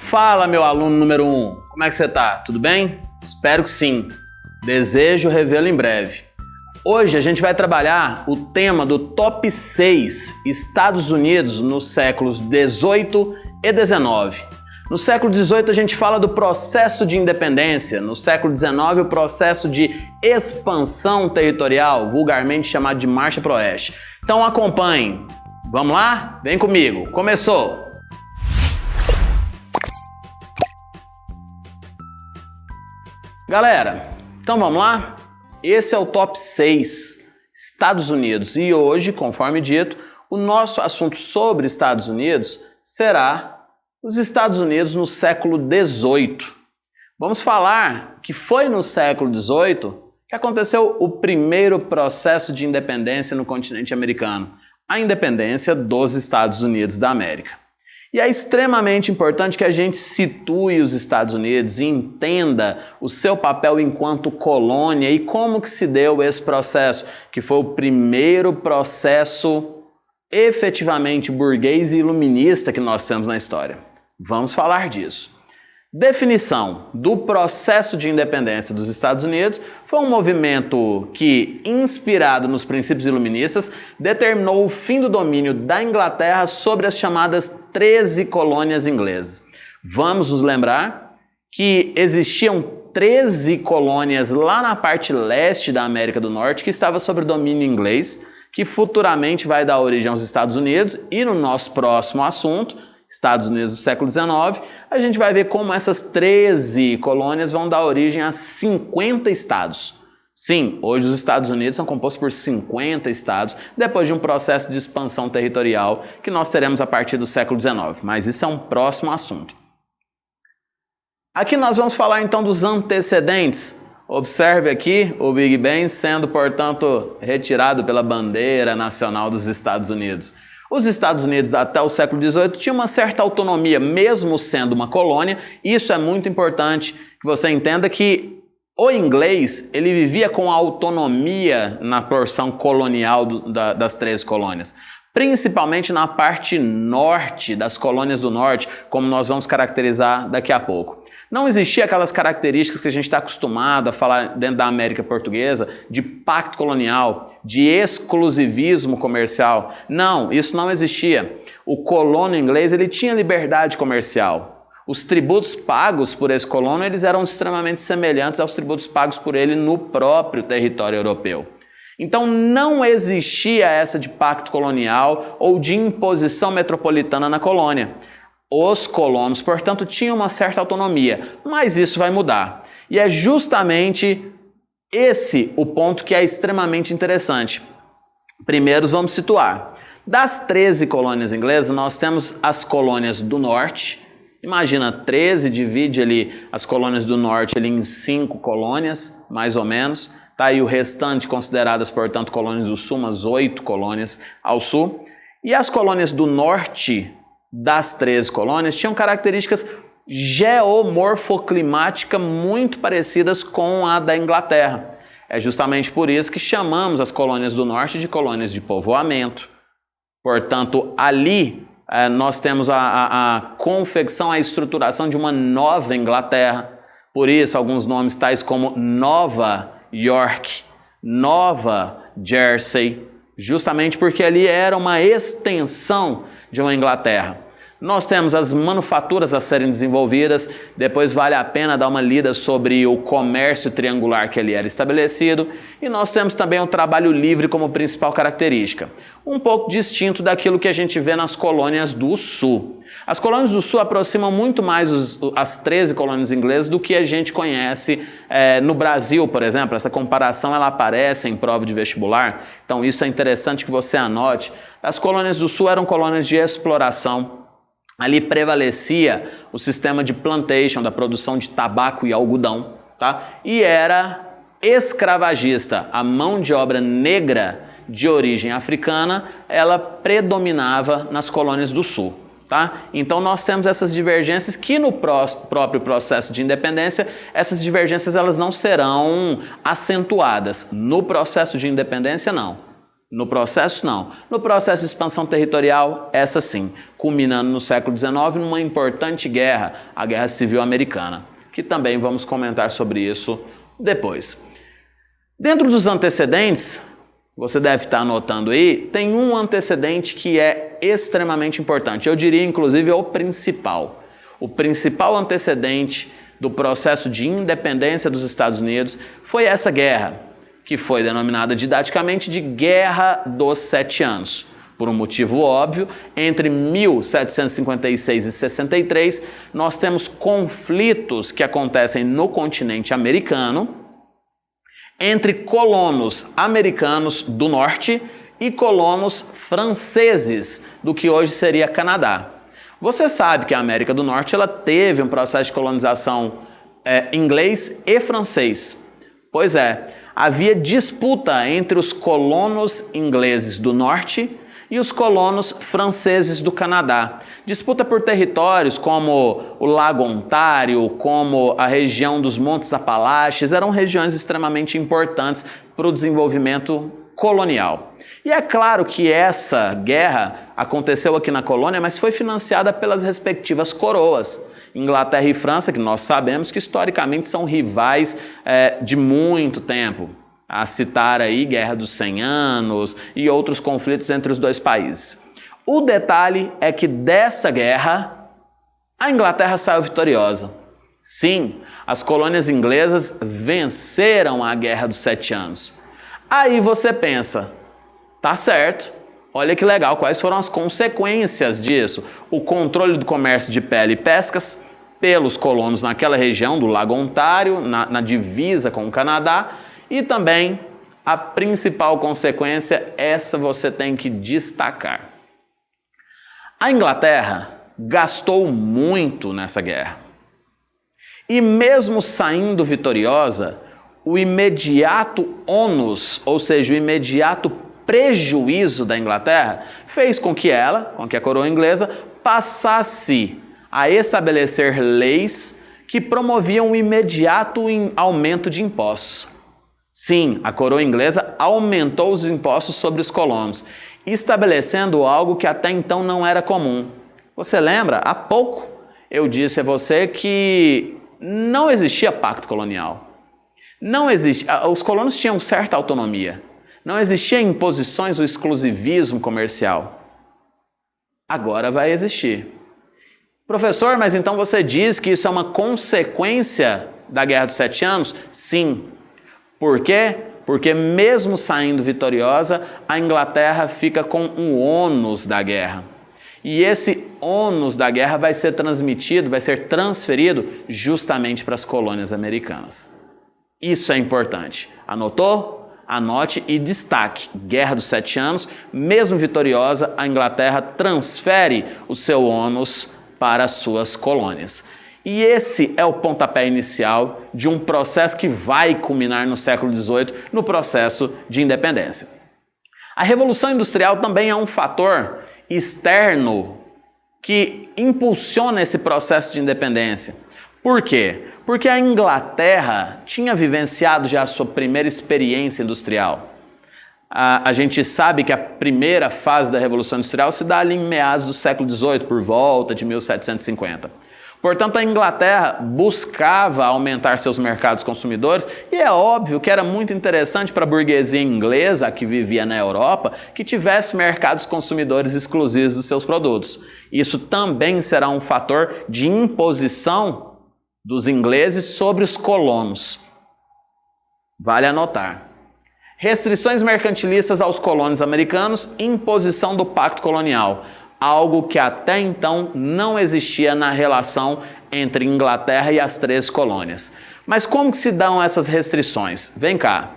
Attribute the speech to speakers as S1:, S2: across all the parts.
S1: Fala, meu aluno número 1, como é que você tá? Tudo bem? Espero que sim. Desejo revê-lo em breve. Hoje a gente vai trabalhar o tema do Top 6 Estados Unidos nos séculos 18 e 19. No século XVIII a gente fala do processo de independência, no século XIX o processo de expansão territorial, vulgarmente chamado de Marcha para o Oeste. Então acompanhe. Vamos lá? Vem comigo. Começou! Galera, então vamos lá? Esse é o Top 6 Estados Unidos e hoje, conforme dito, o nosso assunto sobre Estados Unidos será os Estados Unidos no século XVIII. Vamos falar que foi no século XVIII que aconteceu o primeiro processo de independência no continente americano, a independência dos Estados Unidos da América. E é extremamente importante que a gente situe os Estados Unidos e entenda o seu papel enquanto colônia e como que se deu esse processo, que foi o primeiro processo efetivamente burguês e iluminista que nós temos na história. Vamos falar disso. Definição do processo de independência dos Estados Unidos foi um movimento que, inspirado nos princípios iluministas, determinou o fim do domínio da Inglaterra sobre as chamadas 13 colônias inglesas. Vamos nos lembrar que existiam 13 colônias lá na parte leste da América do Norte que estava sob domínio inglês, que futuramente vai dar origem aos Estados Unidos, e no nosso próximo assunto, Estados Unidos do século XIX, a gente vai ver como essas 13 colônias vão dar origem a 50 estados. Sim, hoje os Estados Unidos são compostos por 50 estados, depois de um processo de expansão territorial que nós teremos a partir do século XIX, mas isso é um próximo assunto. Aqui nós vamos falar então dos antecedentes. Observe aqui o Big Ben sendo, portanto, retirado pela bandeira nacional dos Estados Unidos. Os Estados Unidos até o século XVIII tinham uma certa autonomia, mesmo sendo uma colônia. Isso é muito importante que você entenda que o inglês ele vivia com autonomia na porção colonial das 13 colônias, principalmente na parte norte das colônias do norte, como nós vamos caracterizar daqui a pouco. Não existia aquelas características que a gente está acostumado a falar dentro da América portuguesa, de pacto colonial, de exclusivismo comercial. Não, isso não existia. O colono inglês ele tinha liberdade comercial. Os tributos pagos por esse colono eles eram extremamente semelhantes aos tributos pagos por ele no próprio território europeu. Então não existia essa de pacto colonial ou de imposição metropolitana na colônia. Os colonos, portanto, tinham uma certa autonomia, mas isso vai mudar. E é justamente esse o ponto que é extremamente interessante. Primeiro vamos situar. Das 13 colônias inglesas, nós temos as colônias do norte. Imagina, 13 divide ali as colônias do norte ali em 5 colônias, mais ou menos. Tá aí o restante consideradas, portanto, colônias do sul, umas 8 colônias ao sul. E as colônias do norte das 13 colônias tinham características geomorfoclimáticas muito parecidas com a da Inglaterra. É justamente por isso que chamamos as colônias do norte de colônias de povoamento. Portanto, ali nós temos a confecção, a estruturação de uma nova Inglaterra. Por isso, alguns nomes tais como Nova York, Nova Jersey, justamente porque ali era uma extensão de uma Inglaterra. Nós temos as manufaturas a serem desenvolvidas, depois vale a pena dar uma lida sobre o comércio triangular que ali era estabelecido, e nós temos também o trabalho livre como principal característica, um pouco distinto daquilo que a gente vê nas colônias do sul. As colônias do sul aproximam muito mais as 13 colônias inglesas do que a gente conhece no Brasil, por exemplo. Essa comparação ela aparece em prova de vestibular, então isso é interessante que você anote. As colônias do sul eram colônias de exploração. Ali prevalecia o sistema de plantation, da produção de tabaco e algodão, tá? E era escravagista. A mão de obra negra de origem africana, ela predominava nas colônias do sul, tá? Então nós temos essas divergências que no próprio processo de independência, essas divergências elas não serão acentuadas. No processo de independência, não. No processo, não. No processo de expansão territorial, essa sim, culminando no século XIX numa importante guerra, a Guerra Civil Americana, que também vamos comentar sobre isso depois. Dentro dos antecedentes, você deve estar anotando aí, tem um antecedente que é extremamente importante, eu diria inclusive o principal. O principal antecedente do processo de independência dos Estados Unidos foi essa guerra, que foi denominada didaticamente de Guerra dos 7 Anos. Por um motivo óbvio, entre 1756 e 63, nós temos conflitos que acontecem no continente americano entre colonos americanos do norte e colonos franceses do que hoje seria Canadá. Você sabe que a América do Norte ela teve um processo de colonização inglês e francês. Pois é, havia disputa entre os colonos ingleses do norte e os colonos franceses do Canadá. Disputa por territórios como o Lago Ontário, como a região dos Montes Apalaches, eram regiões extremamente importantes para o desenvolvimento colonial. E é claro que essa guerra aconteceu aqui na colônia, mas foi financiada pelas respectivas coroas. Inglaterra e França, que nós sabemos que historicamente são rivais de muito tempo. A citar aí Guerra dos 100 Anos e outros conflitos entre os dois países. O detalhe é que dessa guerra, a Inglaterra saiu vitoriosa. Sim, as colônias inglesas venceram a Guerra dos 7 Anos. Aí você pensa, tá certo, olha que legal, quais foram as consequências disso? O controle do comércio de pele e pescas pelos colonos naquela região do Lago Ontário, na divisa com o Canadá, e também a principal consequência, essa você tem que destacar. A Inglaterra gastou muito nessa guerra. E mesmo saindo vitoriosa, o imediato ônus, ou seja, o imediato prejuízo da Inglaterra, fez com que a coroa inglesa, passasse a estabelecer leis que promoviam o imediato aumento de impostos. Sim, a coroa inglesa aumentou os impostos sobre os colonos, estabelecendo algo que até então não era comum. Você lembra? Há pouco eu disse a você que não existia pacto colonial. Os colonos tinham certa autonomia. Não existia imposições ou exclusivismo comercial. Agora vai existir. Professor, mas então você diz que isso é uma consequência da Guerra dos 7 Anos? Sim. Por quê? Porque mesmo saindo vitoriosa, a Inglaterra fica com um ônus da guerra. E esse ônus da guerra vai ser transferido justamente para as colônias americanas. Isso é importante. Anotou? Anote e destaque. Guerra dos 7 Anos, mesmo vitoriosa, a Inglaterra transfere o seu ônus para as suas colônias. E esse é o pontapé inicial de um processo que vai culminar no século XVIII, no processo de independência. A Revolução Industrial também é um fator externo que impulsiona esse processo de independência. Por quê? Porque a Inglaterra tinha vivenciado já a sua primeira experiência industrial. A gente sabe que a primeira fase da Revolução Industrial se dá ali em meados do século XVIII, por volta de 1750. Portanto, a Inglaterra buscava aumentar seus mercados consumidores e é óbvio que era muito interessante para a burguesia inglesa que vivia na Europa que tivesse mercados consumidores exclusivos dos seus produtos. Isso também será um fator de imposição dos ingleses sobre os colonos. Vale anotar. Restrições mercantilistas aos colonos americanos e imposição do pacto colonial. Algo que até então não existia na relação entre Inglaterra e as 13 colônias. Mas como que se dão essas restrições? Vem cá.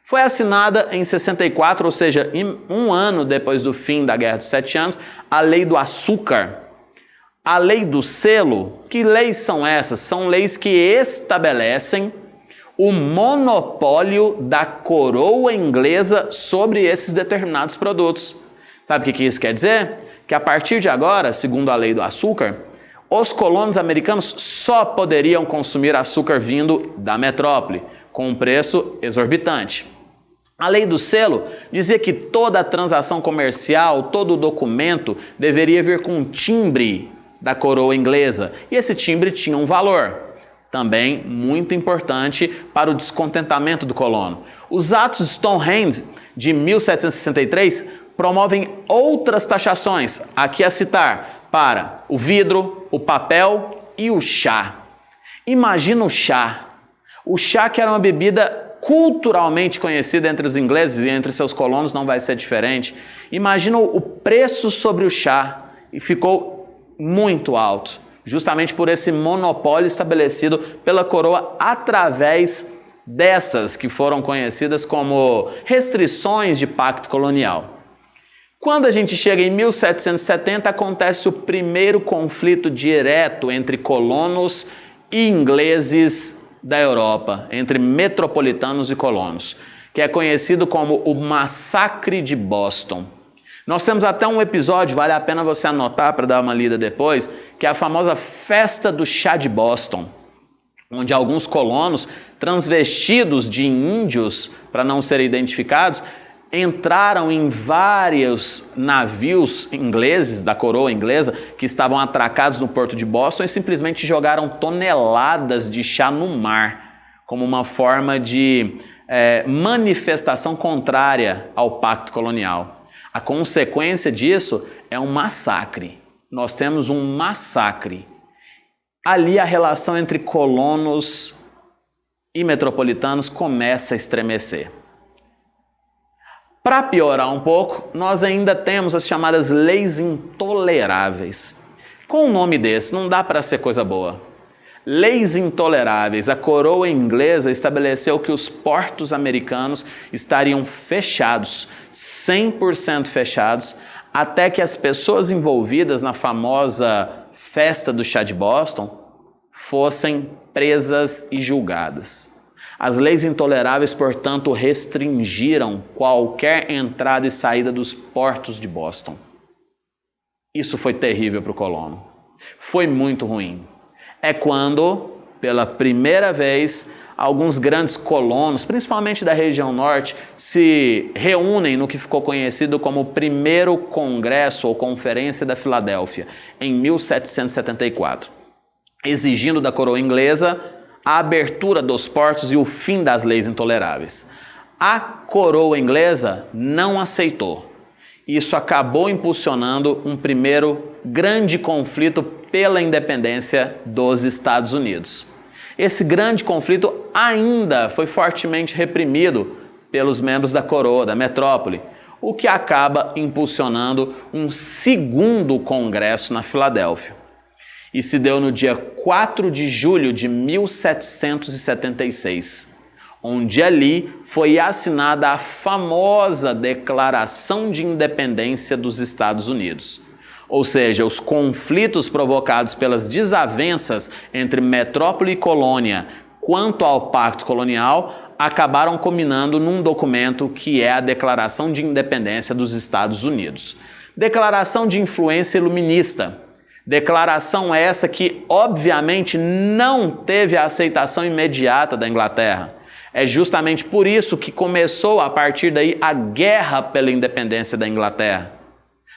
S1: Foi assinada em 64, ou seja, um ano depois do fim da Guerra dos 7 Anos, a Lei do Açúcar. A Lei do Selo. Que leis são essas? São leis que estabelecem o monopólio da coroa inglesa sobre esses determinados produtos. Sabe o que isso quer dizer? Que a partir de agora, segundo a Lei do Açúcar, os colonos americanos só poderiam consumir açúcar vindo da metrópole, com um preço exorbitante. A lei do selo dizia que toda a transação comercial, todo o documento deveria vir com um timbre da coroa inglesa, e esse timbre tinha um valor, também muito importante para o descontentamento do colono. Os atos de Stonehenge de 1763 promovem outras taxações, aqui a citar, para o vidro, o papel e o chá. Imagina o chá. O chá, que era uma bebida culturalmente conhecida entre os ingleses e entre seus colonos, não vai ser diferente. Imagina o preço sobre o chá, e ficou muito alto, justamente por esse monopólio estabelecido pela coroa através dessas que foram conhecidas como restrições de pacto colonial. Quando a gente chega em 1770, acontece o primeiro conflito direto entre colonos e ingleses da Europa, entre metropolitanos e colonos, que é conhecido como o Massacre de Boston. Nós temos até um episódio, vale a pena você anotar para dar uma lida depois, que é a famosa Festa do Chá de Boston, onde alguns colonos, transvestidos de índios para não serem identificados, entraram em vários navios ingleses, da coroa inglesa, que estavam atracados no porto de Boston, e simplesmente jogaram toneladas de chá no mar, como uma forma de manifestação contrária ao pacto colonial. A consequência disso é um massacre. Nós temos um massacre. Ali a relação entre colonos e metropolitanos começa a estremecer. Para piorar um pouco, nós ainda temos as chamadas leis intoleráveis. Com um nome desse, não dá para ser coisa boa. Leis intoleráveis. A coroa inglesa estabeleceu que os portos americanos estariam fechados, 100% fechados, até que as pessoas envolvidas na famosa Festa do Chá de Boston fossem presas e julgadas. As leis intoleráveis, portanto, restringiram qualquer entrada e saída dos portos de Boston. Isso foi terrível para o colono. Foi muito ruim. É quando, pela primeira vez, alguns grandes colonos, principalmente da região norte, se reúnem no que ficou conhecido como o Primeiro Congresso ou Conferência da Filadélfia, em 1774, exigindo da coroa inglesa a abertura dos portos e o fim das leis intoleráveis. A coroa inglesa não aceitou. Isso acabou impulsionando um primeiro grande conflito pela independência dos Estados Unidos. Esse grande conflito ainda foi fortemente reprimido pelos membros da coroa, da metrópole, o que acaba impulsionando um segundo congresso na Filadélfia. E se deu no dia 4 de julho de 1776, onde ali foi assinada a famosa Declaração de Independência dos Estados Unidos. Ou seja, os conflitos provocados pelas desavenças entre metrópole e colônia quanto ao pacto colonial acabaram culminando num documento que é a Declaração de Independência dos Estados Unidos. Declaração de influência iluminista. Declaração essa que, obviamente, não teve a aceitação imediata da Inglaterra. É justamente por isso que começou, a partir daí, a guerra pela independência da Inglaterra.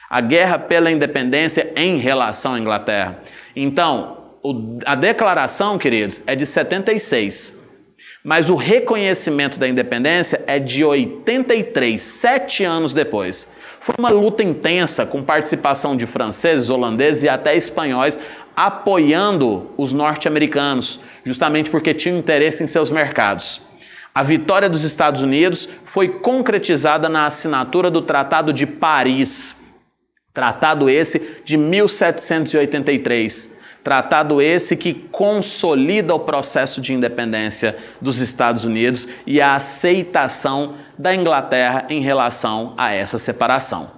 S1: A guerra pela independência em relação à Inglaterra. Então, a declaração, queridos, é de 76. Mas o reconhecimento da independência é de 83, 7 anos depois. Foi uma luta intensa, com participação de franceses, holandeses e até espanhóis apoiando os norte-americanos, justamente porque tinham interesse em seus mercados. A vitória dos Estados Unidos foi concretizada na assinatura do Tratado de Paris, tratado esse de 1783. Tratado esse que consolida o processo de independência dos Estados Unidos e a aceitação da Inglaterra em relação a essa separação.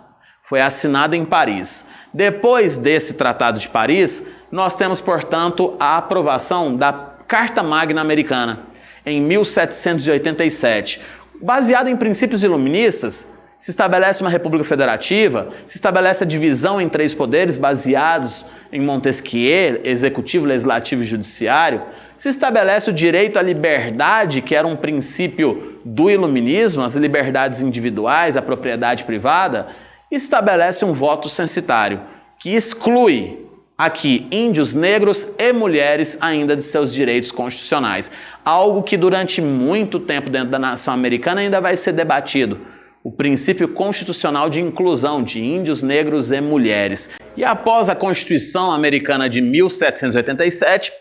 S1: Foi assinado em Paris. Depois desse Tratado de Paris, nós temos, portanto, a aprovação da Carta Magna Americana, em 1787. Baseado em princípios iluministas, se estabelece uma república federativa, se estabelece a divisão em 3 poderes baseados em Montesquieu, executivo, legislativo e judiciário, se estabelece o direito à liberdade, que era um princípio do iluminismo, as liberdades individuais, a propriedade privada, e estabelece um voto censitário, que exclui aqui índios, negros e mulheres ainda de seus direitos constitucionais. Algo que durante muito tempo dentro da nação americana ainda vai ser debatido. O princípio constitucional de inclusão de índios, negros e mulheres. E após a Constituição Americana de 1787,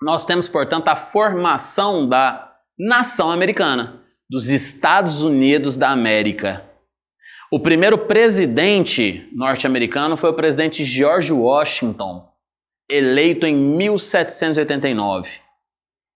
S1: nós temos, portanto, a formação da nação americana, dos Estados Unidos da América. O primeiro presidente norte-americano foi o presidente George Washington, eleito em 1789.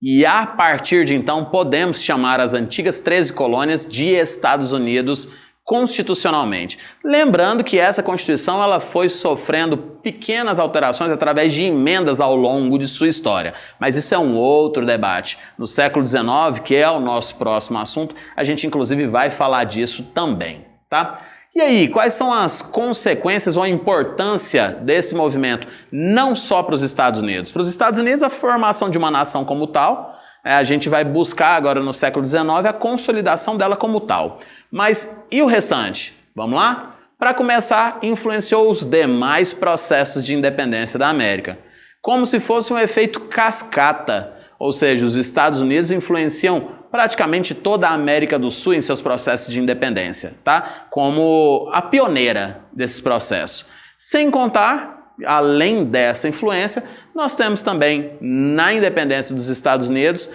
S1: E a partir de então podemos chamar as antigas 13 colônias de Estados Unidos constitucionalmente. Lembrando que essa Constituição ela foi sofrendo pequenas alterações através de emendas ao longo de sua história. Mas isso é um outro debate. No século XIX, que é o nosso próximo assunto, a gente inclusive vai falar disso também, tá? E aí, quais são as consequências ou a importância desse movimento, não só para os Estados Unidos? Para os Estados Unidos, a formação de uma nação como tal, a gente vai buscar agora no século XIX a consolidação dela como tal. Mas e o restante? Vamos lá? Para começar, influenciou os demais processos de independência da América, como se fosse um efeito cascata, ou seja, os Estados Unidos influenciam praticamente toda a América do Sul em seus processos de independência, tá? Como a pioneira desses processos. Sem contar, além dessa influência, nós temos também na independência dos Estados Unidos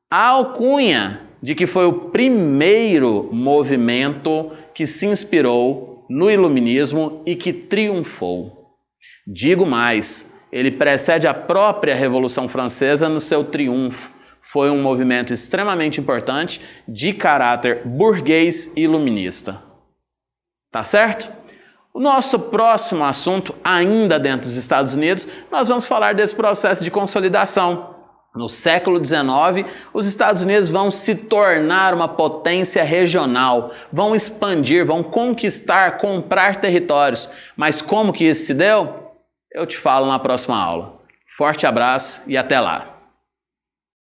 S1: a alcunha de que foi o primeiro movimento que se inspirou no iluminismo e que triunfou. Digo mais, ele precede a própria Revolução Francesa no seu triunfo. Foi um movimento extremamente importante de caráter burguês e iluminista. Tá certo? O nosso próximo assunto, ainda dentro dos Estados Unidos, nós vamos falar desse processo de consolidação. No século XIX, os Estados Unidos vão se tornar uma potência regional, vão expandir, vão conquistar, comprar territórios. Mas como que isso se deu? Eu te falo na próxima aula. Forte abraço e até lá!